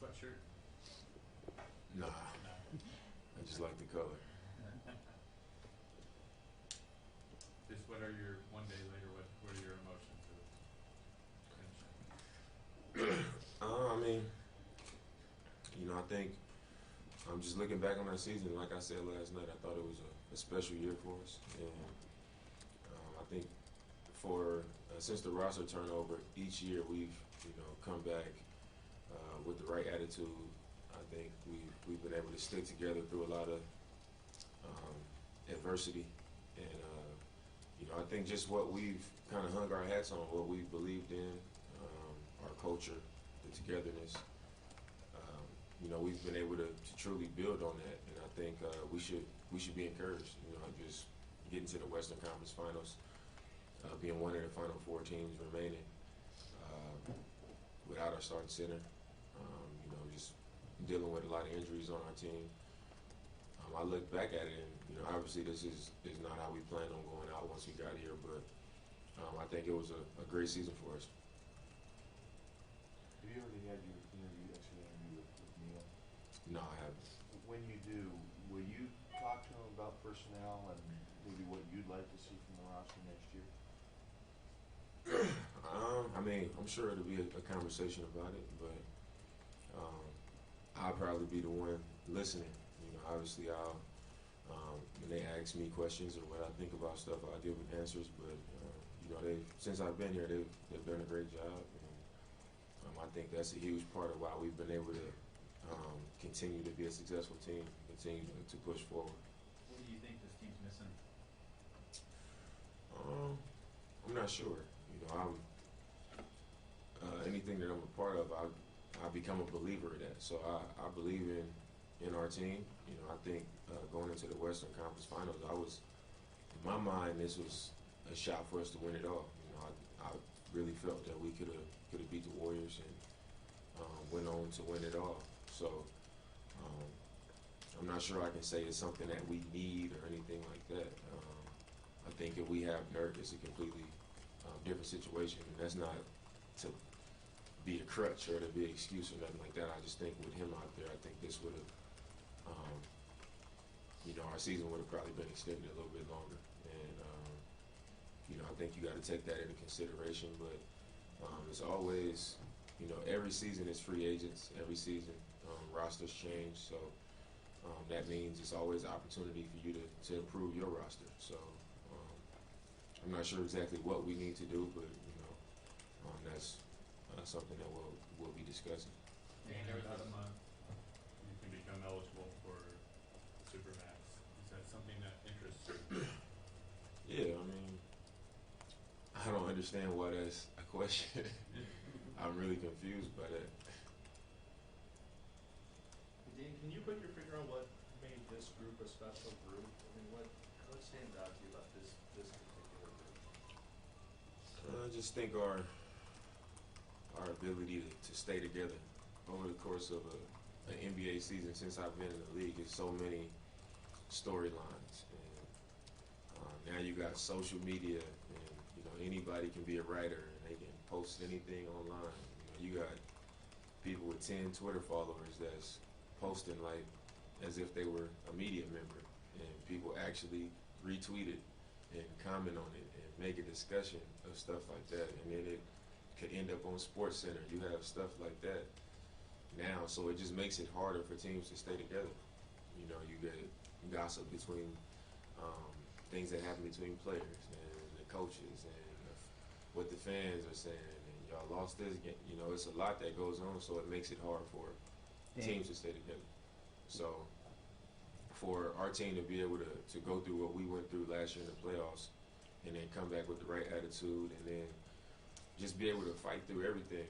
sweatshirt? Nah, I just like the color. Just what are your, one day later, what are your emotions of finishing? I mean, I think I'm just looking back on that season. Like I said last night, I thought it was a special year for us, and I think for since the roster turnover, each year we've come back with the right attitude. I think we've been able to stick together through a lot of adversity, and I think just what we've kind of hung our hats on, what we believed in, our culture, the togetherness. We've been able to truly build on that, and I think we should be encouraged. Just getting to the Western Conference Finals, being one of the Final Four teams remaining, without our starting center, just dealing with a lot of injuries on our team. I look back at it, and obviously this is not how we planned on going out once we got here, but I think it was a great season for us. Have you already had your interview with Neil? No, I haven't. When you do, will you talk to him about personnel and maybe what you'd like to see from the roster next year? I'm sure it'll be a conversation about it, but I'll probably be the one listening. Obviously when they ask me questions or what I think about stuff, I'll give them answers. But since I've been here, they've done a great job, and I think that's a huge part of why we've been able to continue to be a successful team, continue to push forward. What do you think this team's missing? I'm not sure. Anything that I'm a part of, I become a believer in that. So I believe in our team. I think going into the Western Conference Finals, in my mind, this was a shot for us to win it all. I really felt that we could have beat the Warriors and went on to win it all. So I'm not sure I can say it's something that we need or anything like that. I think if we have Nurk, it's a completely different situation, and that's not to be a crutch or to be an excuse or nothing like that. I just think with him out there, I think this would have, our season would have probably been extended a little bit longer. And, I think you got to take that into consideration. But it's always, every season is free agents. Every season rosters change. So that means it's always an opportunity for you to improve your roster. So I'm not sure exactly what we need to do, but, that's something that we'll be discussing. In about a month, you can become eligible for Supermax. Is that something that interests you? Yeah, I don't understand why that's a question. I'm really confused by that. Dean, can you put your finger on what made this group a special group? What stands out to you about this particular group? I just think our ability to stay together over the course of an NBA season since I've been in the league is so many storylines, and now you got social media, and anybody can be a writer and they can post anything online. You got people with 10 Twitter followers that's posting like as if they were a media member, and people actually retweet it and comment on it and make a discussion of stuff like that, and then it could end up on SportsCenter. You have stuff like that now, so it just makes it harder for teams to stay together. You get gossip between things that happen between players and the coaches and what the fans are saying, and y'all lost this game. It's a lot that goes on, so it makes it hard for teams to stay together. So for our team to be able to go through what we went through last year in the playoffs and then come back with the right attitude and then just be able to fight through everything.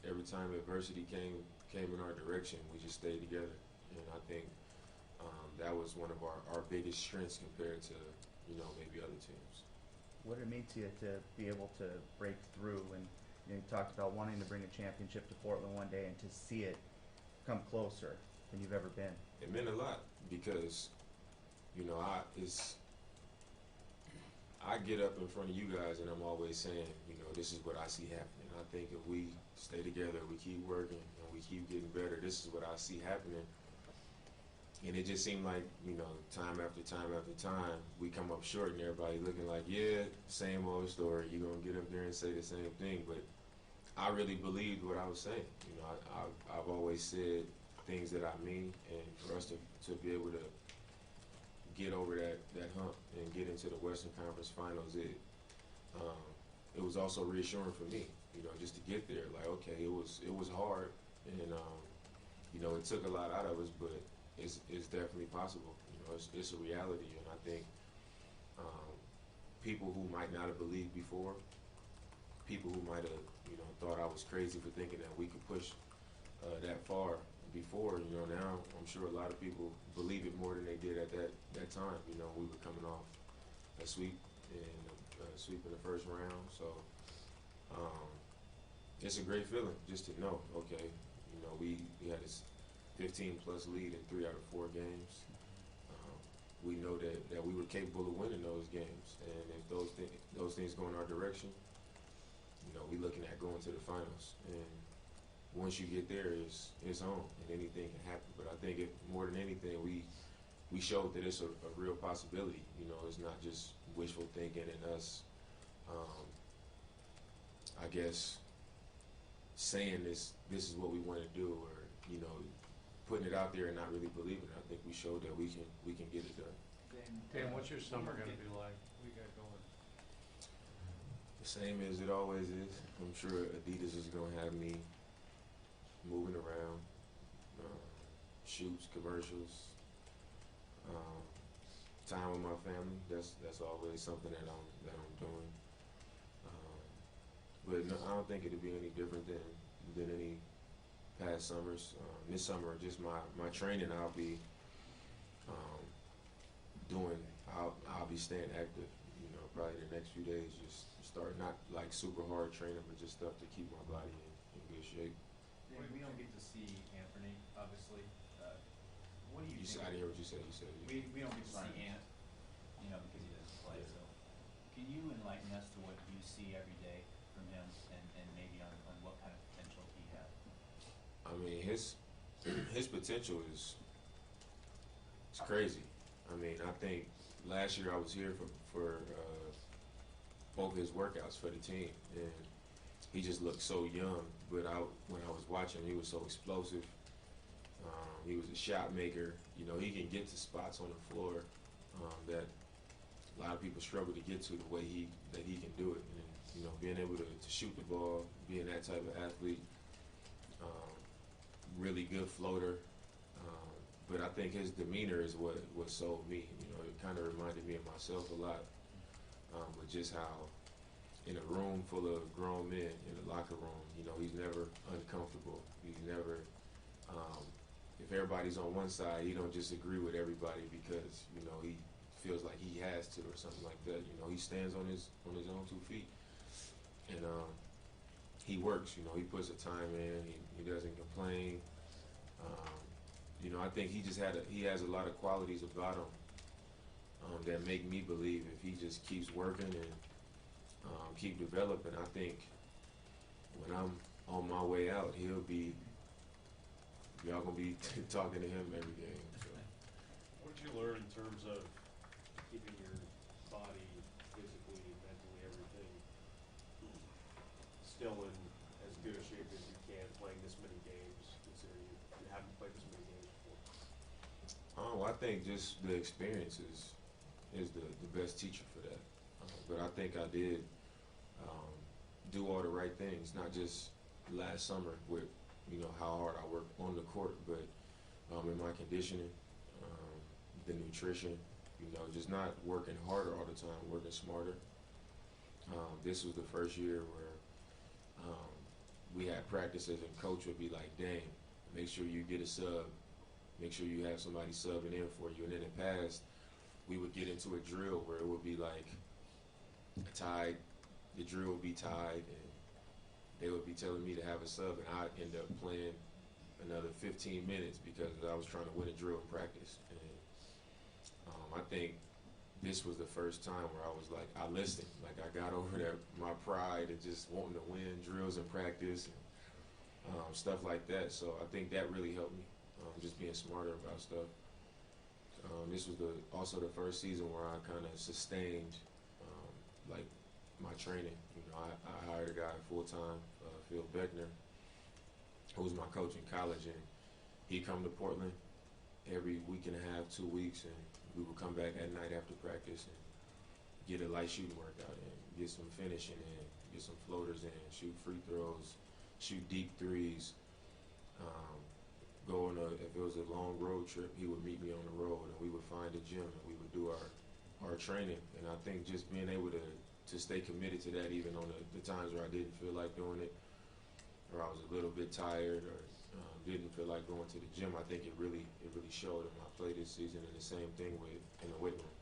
Every time adversity came in our direction, we just stayed together. And I think that was one of our biggest strengths compared to, maybe other teams. What did it mean to you to be able to break through? And you talked about wanting to bring a championship to Portland one day and to see it come closer than you've ever been. It meant a lot because, I get up in front of you guys and I'm always saying, you know, this is what I see happening. I think if we stay together, we keep working, and we keep getting better, this is what I see happening. And it just seemed like, you know, time after time after time, we come up short and everybody looking like, yeah, same old story. You're going to get up there and say the same thing. But I really believed what I was saying. You know, I've always said things that I mean, and for us to be able to get over that hump and get into the Western Conference Finals, it was also reassuring for me, you know, just to get there. Like, okay, it was hard, and you know, it took a lot out of us, but it's definitely possible. You know, it's a reality, and I think people who might not have believed before, people who might have, you know, thought I was crazy for thinking that we could push that far before, you know, now I'm sure a lot of people believe it more than they did at that time. You know, we were coming off a sweep in the first round, so it's a great feeling just to know, okay, you know, we had this 15 plus lead in 3 out of 4 games. We know that we were capable of winning those games, and if those things go in our direction, you know, we looking at going to the finals. And once you get there, it's on, and anything can happen. But I think more than anything, we showed that it's a real possibility. You know, it's not just wishful thinking and us, I guess, saying this is what we want to do, or, you know, putting it out there and not really believing it. I think we showed that we can get it done. Dan, what's your summer gonna be like? What you got going? The same as it always is. I'm sure Adidas is gonna have me moving around, shoots, commercials, time with my family. That's always something that I'm doing. But no, I don't think it'll be any different than any past summers. This summer, just my training, I'll be doing. I'll be staying active. You know, probably the next few days, just start not like super hard training, but just stuff to keep my body in good shape. We don't get to see Anthony, obviously. What do you think? I didn't hear what you said. You said We don't get to see Ant, you know, because he doesn't play. Yeah. So, can you enlighten us to what you see every day from him, and maybe on what kind of potential he has? I mean, his potential is crazy. I mean, I think last year I was here for both his workouts for the team, and he just looked so young. But when I was watching, he was so explosive. He was a shot maker. You know, he can get to spots on the floor that a lot of people struggle to get to, the way he can do it. And, you know, being able to shoot the ball, being that type of athlete, really good floater. But I think his demeanor is what sold me. You know, it kind of reminded me of myself a lot. But just how in a room full of grown men, in the locker room, you know, he's never uncomfortable. He's never, if everybody's on one side, he don't just agree with everybody because, you know, he feels like he has to or something like that. You know, he stands on his own 2 feet, and he works. You know, he puts the time in. He doesn't complain. You know, I think he has a lot of qualities about him that make me believe if he just keeps working and keep developing, I think when I'm on my way out, y'all gonna be talking to him every game. So. What did you learn in terms of keeping your body physically, mentally, everything still in as good a shape as you can, playing this many games, considering you haven't played this many games before? Oh, I think just the experience is the best teacher for that. But I think I did do all the right things, not just last summer with, you know, how hard I worked on the court, but in my conditioning, the nutrition, you know, just not working harder all the time, working smarter. This was the first year where we had practices and coach would be like, dang, make sure you get a sub, make sure you have somebody subbing in for you. And in the past, we would get into a drill where it would be like the drill would be tied, and they would be telling me to have a sub, and I'd end up playing another 15 minutes because I was trying to win a drill in practice. And I think this was the first time where I was like, I listened. Like, I got over that, my pride and just wanting to win drills and practice and stuff like that. So I think that really helped me, just being smarter about stuff. This was also the first season where I kind of sustained, like, my training. You know, I hired a guy full-time, Phil Beckner, who was my coach in college, and he'd come to Portland every week and a half, 2 weeks, and we would come back at night after practice and get a light shooting workout in, get some finishing in, get some floaters in, shoot free throws, shoot deep threes. Go on if it was a long road trip, he would meet me on the road, and we would find a gym and we would do our training. And I think just being able to stay committed to that, even on the times where I didn't feel like doing it, or I was a little bit tired, or didn't feel like going to the gym, I think it really showed in my play this season. And the same thing in the weight room.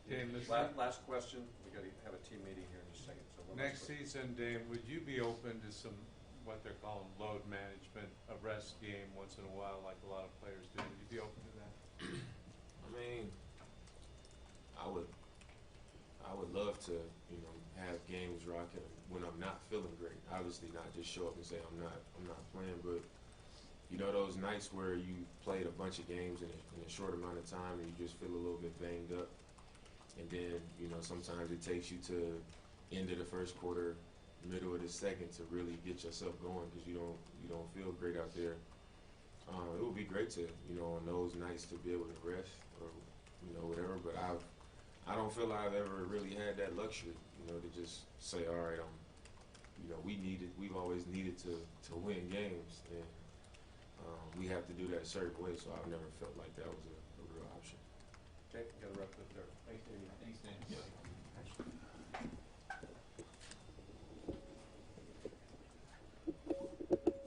Dame, this Last question, we gotta have a team meeting here in just a second, so one last next question. season, Dame, would you be open to some, what they're calling load management, a rest game once in a while, like a lot of players do? Would you be open to that? I mean, I would love to, you know, have games where I can, when I'm not feeling great, obviously not just show up and say I'm not playing, but you know, those nights where you played a bunch of games in a short amount of time and you just feel a little bit banged up, and then, you know, sometimes it takes you to end of the first quarter, middle of the second to really get yourself going because you don't feel great out there. It would be great to, you know, on those nights to be able to rest or, you know, whatever. But I don't feel I've ever really had that luxury, you know, to just say, all right, you know, we've always needed to win games, and we have to do that a certain way. So I've never felt like that was a real option. Okay, gotta wrap it up there. Thanks, Dave. Yeah.